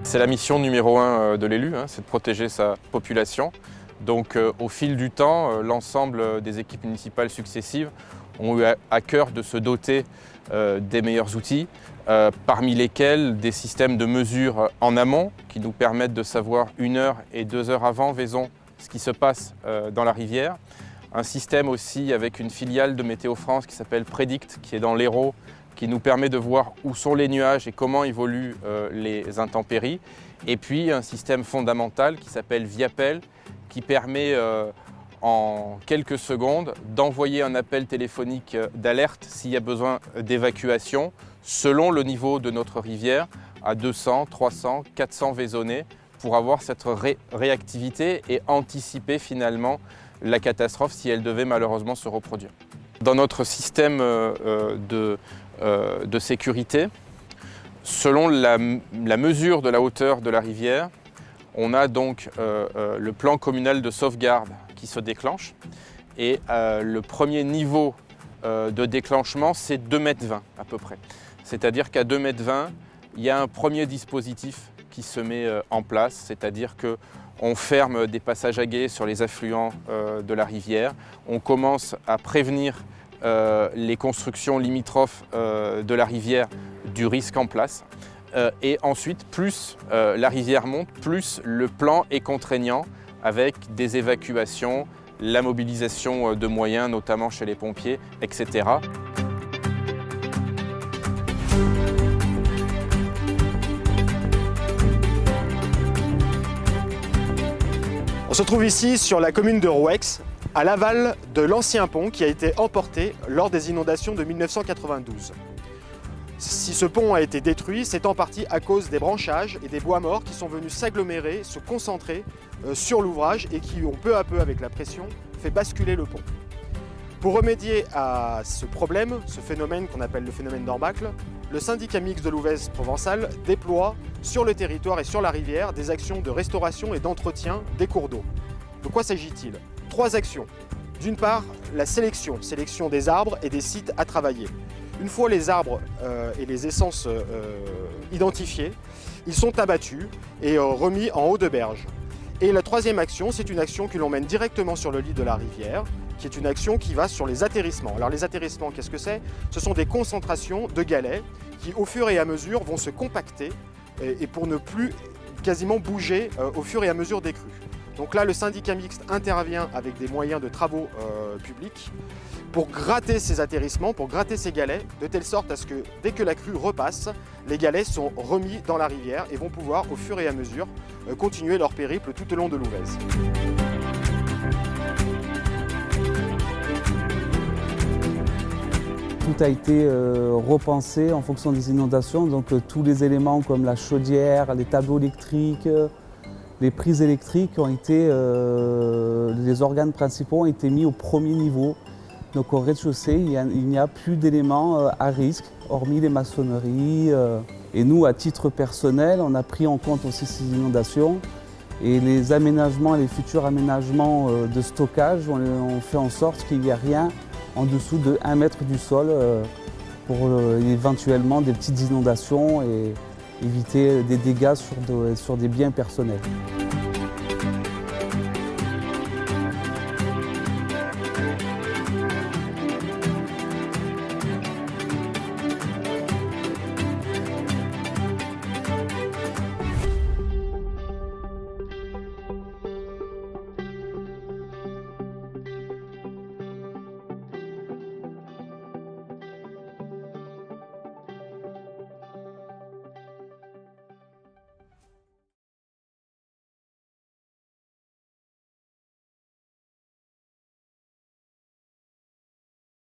C'est la mission numéro 1 de l'élu, c'est de protéger sa population. Donc au fil du temps, l'ensemble des équipes municipales successives ont eu à cœur de se doter des meilleurs outils, parmi lesquels des systèmes de mesure en amont qui nous permettent de savoir 1 heure et 2 heures avant Vaison ce qui se passe dans la rivière. Un système aussi avec une filiale de Météo France qui s'appelle Prédict, qui est dans l'Hérault, qui nous permet de voir où sont les nuages et comment évoluent les intempéries. Et puis un système fondamental qui s'appelle Viapel, qui permet en quelques secondes d'envoyer un appel téléphonique d'alerte s'il y a besoin d'évacuation selon le niveau de notre rivière à 200, 300, 400 vaisonnés pour avoir cette réactivité et anticiper finalement la catastrophe si elle devait malheureusement se reproduire. Dans notre système de sécurité, selon la mesure de la hauteur de la rivière, on a donc le plan communal de sauvegarde qui se déclenche et le premier niveau de déclenchement c'est 2,20 m à peu près. C'est-à-dire qu'à 2,20 m, il y a un premier dispositif qui se met en place, c'est-à-dire qu'on ferme des passages à gué sur les affluents de la rivière, on commence à prévenir les constructions limitrophes de la rivière du risque en place. Et ensuite, plus la rivière monte, plus le plan est contraignant avec des évacuations, la mobilisation de moyens, notamment chez les pompiers, etc. On se trouve ici sur la commune de Rouex, à l'aval de l'ancien pont qui a été emporté lors des inondations de 1992. Si ce pont a été détruit, c'est en partie à cause des branchages et des bois morts qui sont venus s'agglomérer, se concentrer sur l'ouvrage et qui ont peu à peu, avec la pression, fait basculer le pont. Pour remédier à ce problème, ce phénomène qu'on appelle le phénomène d'Orbacle, le syndicat mixte de l'Ouvèze provençal déploie sur le territoire et sur la rivière des actions de restauration et d'entretien des cours d'eau. De quoi s'agit-il? 3 actions. D'une part, la sélection des arbres et des sites à travailler. Une fois les arbres et les essences identifiés, ils sont abattus et remis en haut de berge. Et la 3e action, c'est une action que l'on mène directement sur le lit de la rivière, qui est une action qui va sur les atterrissements. Alors les atterrissements, qu'est-ce que c'est? Ce sont des concentrations de galets qui, au fur et à mesure, vont se compacter et pour ne plus quasiment bouger au fur et à mesure des crues. Donc là, le syndicat mixte intervient avec des moyens de travaux publics pour gratter ces atterrissements, pour gratter ces galets, de telle sorte à ce que dès que la crue repasse, les galets sont remis dans la rivière et vont pouvoir, au fur et à mesure, continuer leur périple tout au long de l'Ouvèze. Tout a été repensé en fonction des inondations, donc tous les éléments comme la chaudière, les tableaux électriques, les prises électriques ont été, les organes principaux ont été mis au premier niveau. Donc au rez-de-chaussée, il n'y a plus d'éléments à risque, hormis les maçonneries. Et nous, à titre personnel, on a pris en compte aussi ces inondations. Et les aménagements, les futurs aménagements de stockage, on fait en sorte qu'il n'y ait rien en dessous de 1 mètre du sol pour éventuellement des petites inondations et éviter des dégâts sur des biens personnels.